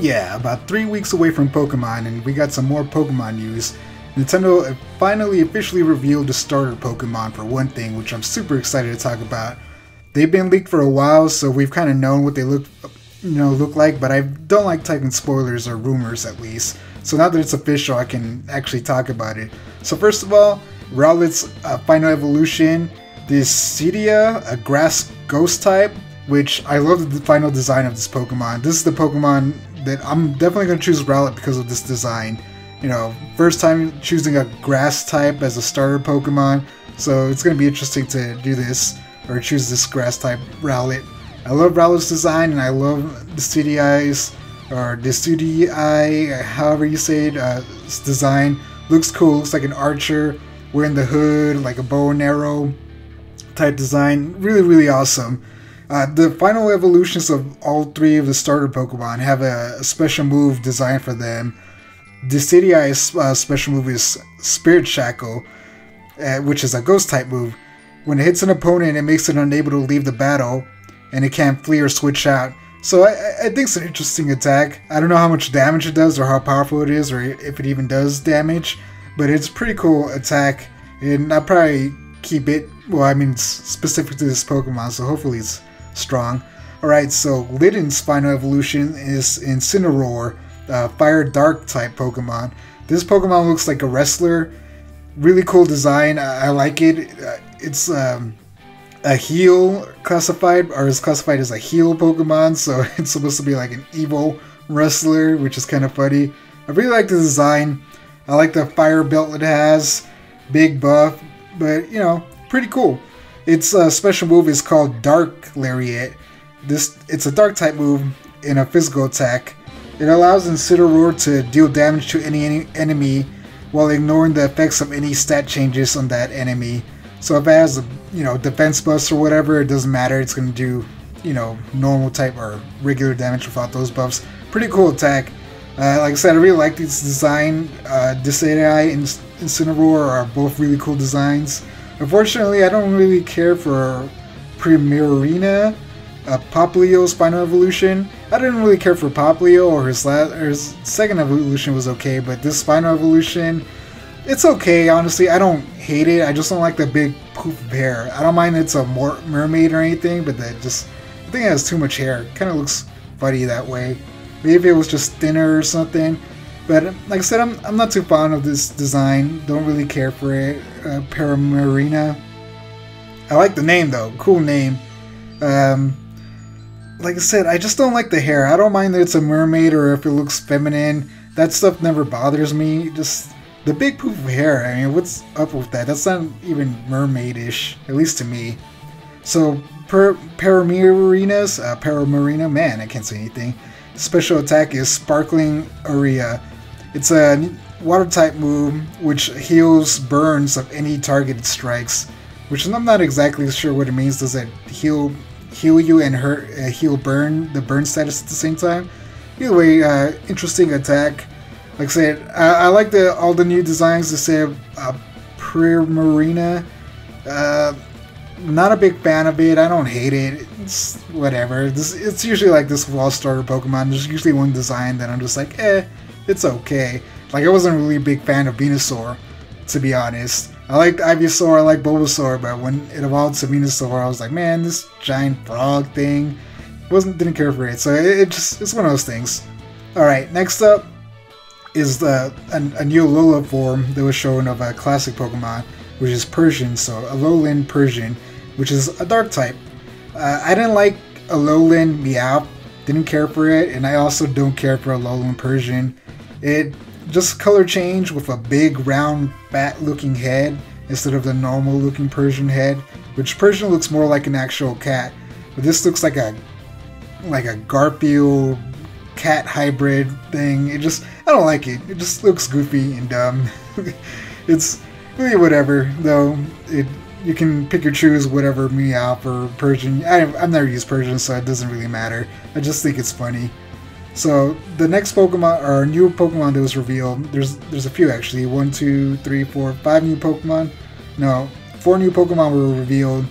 Yeah, about 3 weeks away from Pokemon, and we got some more Pokemon news. Nintendo finally officially revealed the starter Pokemon for one thing, which I'm super excited to talk about. They've been leaked for a while, so we've kind of known what they look like, but I don't like typing spoilers or rumors at least. So now that it's official, I can actually talk about it. So first of all, Rowlet's final evolution, this Cedia, a grass ghost type, which I love the final design of this Pokemon. This is the Pokemon that I'm definitely going to choose Rowlet because of this design. You know, first time choosing a grass type as a starter Pokemon, so it's going to be interesting to do this, or choose this grass type Rowlet. I love Rowlet's design, and I love the Cedi's, or the Cedi, however you say it, design. Looks cool, looks like an archer wearing the hood, like a bow and arrow type design. Really, really awesome. The final evolutions of all three of the starter Pokemon have a special move designed for them. The Cedi's special move is Spirit Shackle, which is a ghost type move. When it hits an opponent, it makes it unable to leave the battle, and it can't flee or switch out. So I think it's an interesting attack. I don't know how much damage it does, or how powerful it is, or if it even does damage, but it's a pretty cool attack, and I'll probably keep it. Well, I mean, it's specific to this Pokemon, so hopefully it's strong. Alright, so Liden's final evolution is Incineroar, Fire Dark type Pokemon. This Pokemon looks like a wrestler. Really cool design. I like it. It's a heal classified, or is classified as a heal Pokemon, so it's supposed to be like an evil wrestler, which is kind of funny. I really like the design. I like the fire belt it has. Big buff, but you know, pretty cool. Its special move is called Dark Lariat. It's a dark type move in a physical attack. It allows Incineroar to deal damage to any enemy while ignoring the effects of any stat changes on that enemy. So if it has a defense buffs or whatever, it doesn't matter. It's going to do normal type or regular damage without those buffs. Pretty cool attack. Like I said, I really like this design. Decidueye and Incineroar are both really cool designs. Unfortunately, I don't really care for Primarina, Poplio's final evolution. I didn't really care for Poplio, or his second evolution was okay, but this final evolution, it's okay, honestly. I don't hate it, I just don't like the big poof of hair. I don't mind it's a mermaid or anything, but I think it has too much hair. It kind of looks funny that way. Maybe if it was just thinner or something. But like I said, I'm not too fond of this design. Don't really care for it. Paramarina. I like the name though. Cool name. Like I said, I just don't like the hair. I don't mind that it's a mermaid or if it looks feminine. That stuff never bothers me. Just the big poof of hair. I mean, what's up with that? That's not even mermaid-ish, at least to me. So Paramarina. Man, I can't say anything. Special attack is Sparkling Aria. It's a water type move which heals burns of any targeted strikes, which I'm not exactly sure what it means. Does it heal you and heal the burn status at the same time? Either way, interesting attack. Like I said, I like all the new designs. They say Primarina. Not a big fan of it. I don't hate it. It's whatever. It's usually like this with all starter Pokemon. There's usually one design that I'm just like, it's okay. Like, I wasn't really a big fan of Venusaur, to be honest. I liked Ivysaur, I like Bulbasaur, but when it evolved to Venusaur, I was like, man, this giant frog thing, didn't care for it. So it's one of those things. Alright, next up is a new Alola form that was shown of a classic Pokemon, which is Persian, so Alolan Persian, which is a dark type. I didn't like Alolan Meowth, didn't care for it, and I also don't care for Alolan Persian. It just color change with a big, round, fat-looking head instead of the normal-looking Persian head, which Persian looks more like an actual cat, but this looks like a Garfield cat hybrid thing. I don't like it. It just looks goofy and dumb. It's really whatever, though. You can pick or choose whatever Meowth or Persian. I've never used Persian, so it doesn't really matter. I just think it's funny. So the next Pokemon, or new Pokemon that was revealed, there's a few actually. 1, 2, 3, 4, 5 new Pokemon. No, 4 new Pokemon were revealed.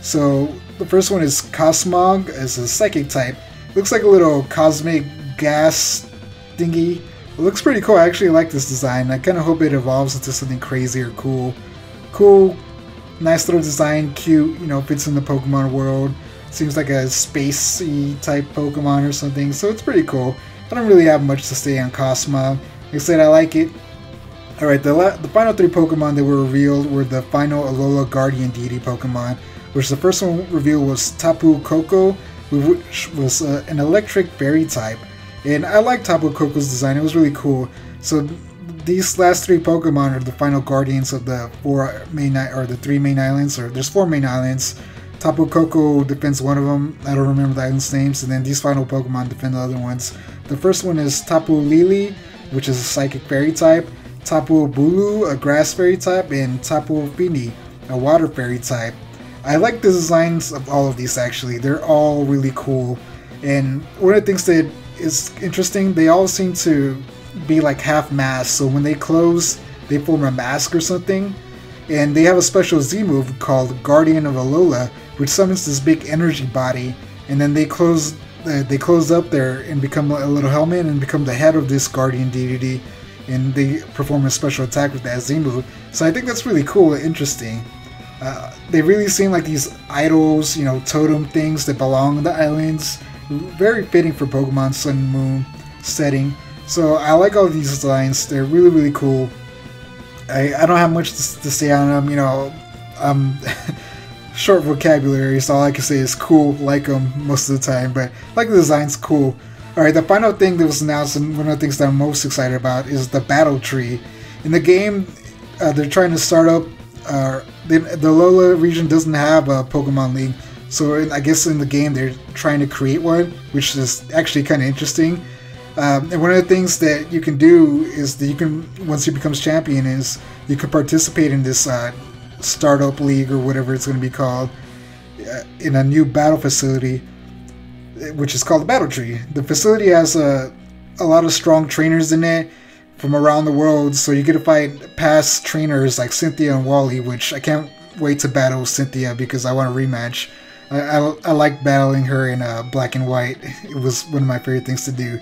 So the first one is Cosmog as a psychic type. Looks like a little cosmic gas thingy. It looks pretty cool. I actually like this design. I kind of hope it evolves into something crazy or cool. Cool, nice little design, cute, you know, fits in the Pokemon world. Seems like a spacey type Pokemon or something, so it's pretty cool. I don't really have much to say on Cosmo. Like I said, I like it. Alright, the final 3 Pokemon that were revealed were the final Alola Guardian Deity Pokemon, which the first one revealed was Tapu Koko, which was an electric fairy type. And I like Tapu Koko's design, it was really cool. So these last 3 Pokemon are the final guardians of the 3 main islands, or there's 4 main islands. Tapu Koko defends one of them, I don't remember the island's names, and then these final Pokemon defend the other ones. The first one is Tapu Lili, which is a psychic fairy type, Tapu Bulu, a grass fairy type, and Tapu Fini, a water fairy type. I like the designs of all of these actually, they're all really cool. And one of the things that is interesting, they all seem to be like half masked, so when they close, they form a mask or something. And they have a special Z move called Guardian of Alola, which summons this big energy body, and then they close up there and become a little helmet and become the head of this guardian deity, and they perform a special attack with that Z move. So I think that's really cool and interesting. They really seem like these idols, you know, totem things that belong on the islands. Very fitting for Pokemon Sun and Moon setting. So I like all these designs. They're really, really cool. I don't have much to say on them, you know, short vocabulary, so all I can say is cool, like them most of the time, but like the design's cool. Alright, the final thing that was announced, and one of the things that I'm most excited about, is the battle tree. In the game, they're trying to start up, the Lola region doesn't have a Pokemon League, so I guess in the game they're trying to create one, which is actually kind of interesting. And one of the things that you can do is that you can, once he becomes champion, is you can participate in this startup league or whatever it's going to be called in a new battle facility, which is called the Battle Tree. The facility has a lot of strong trainers in it from around the world, so you get to fight past trainers like Cynthia and Wally, which I can't wait to battle Cynthia because I want a rematch. I like battling her in black and white. It was one of my favorite things to do.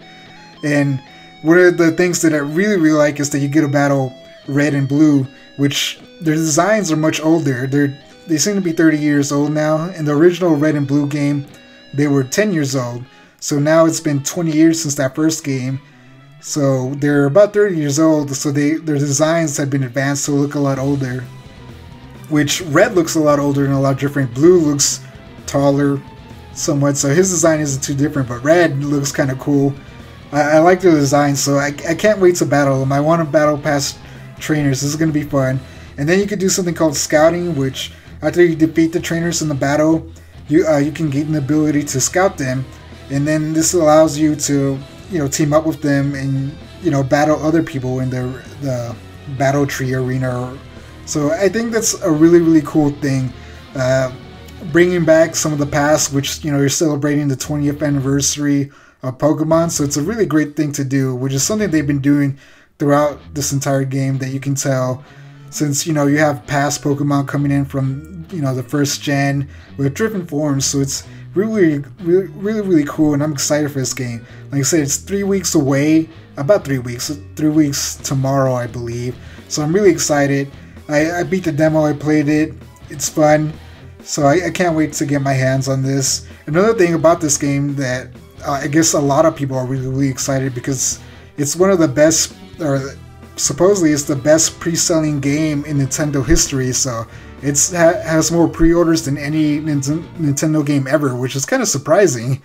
And one of the things that I really, really like is that you get to battle Red and Blue, which their designs are much older. They seem to be 30 years old now. In the original Red and Blue game, they were 10 years old. So now it's been 20 years since that first game. So they're about 30 years old, so their designs have been advanced to look a lot older. Which Red looks a lot older and a lot different. Blue looks taller somewhat, so his design isn't too different, but Red looks kind of cool. I like the design, so I can't wait to battle them. I want to battle past trainers. This is going to be fun. And then you could do something called scouting, which after you defeat the trainers in the battle, you can gain the ability to scout them, and then this allows you to, you know, team up with them and, you know, battle other people in the battle tree arena. So I think that's a really, really cool thing. Bringing back some of the past, which, you know, you're celebrating the 20th anniversary of Pokemon, so it's a really great thing to do, which is something they've been doing throughout this entire game that you can tell, since, you know, you have past Pokemon coming in from, you know, the first gen with different forms. So it's really, really, really, really cool, and I'm excited for this game. Like I said, it's 3 weeks away, about 3 weeks, 3 weeks tomorrow, I believe. So I'm really excited. I beat the demo, I played it, it's fun. So I can't wait to get my hands on this. Another thing about this game that I guess a lot of people are really, really excited, because it's one of the best, or supposedly it's the best pre-selling game in Nintendo history. So it has more pre-orders than any Nintendo game ever, which is kind of surprising.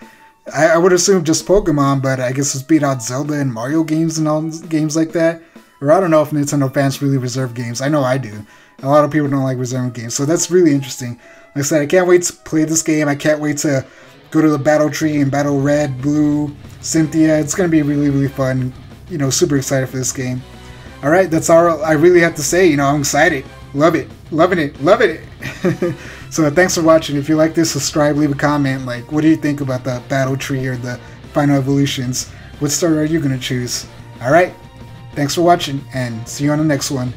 I would assume just Pokemon, but I guess it's beat out Zelda and Mario games and all games like that. Or I don't know if Nintendo fans really reserve games. I know I do. A lot of people don't like reserving games, so that's really interesting. Like I said, I can't wait to play this game. I can't wait to go to the battle tree and battle Red, Blue, Cynthia. It's going to be really, really fun. You know, super excited for this game. Alright, that's all I really have to say. You know, I'm excited. Love it. Loving it. Loving it. So thanks for watching. If you like this, subscribe, leave a comment. Like, what do you think about the battle tree or the final evolutions? What starter are you going to choose? Alright, thanks for watching, and see you on the next one.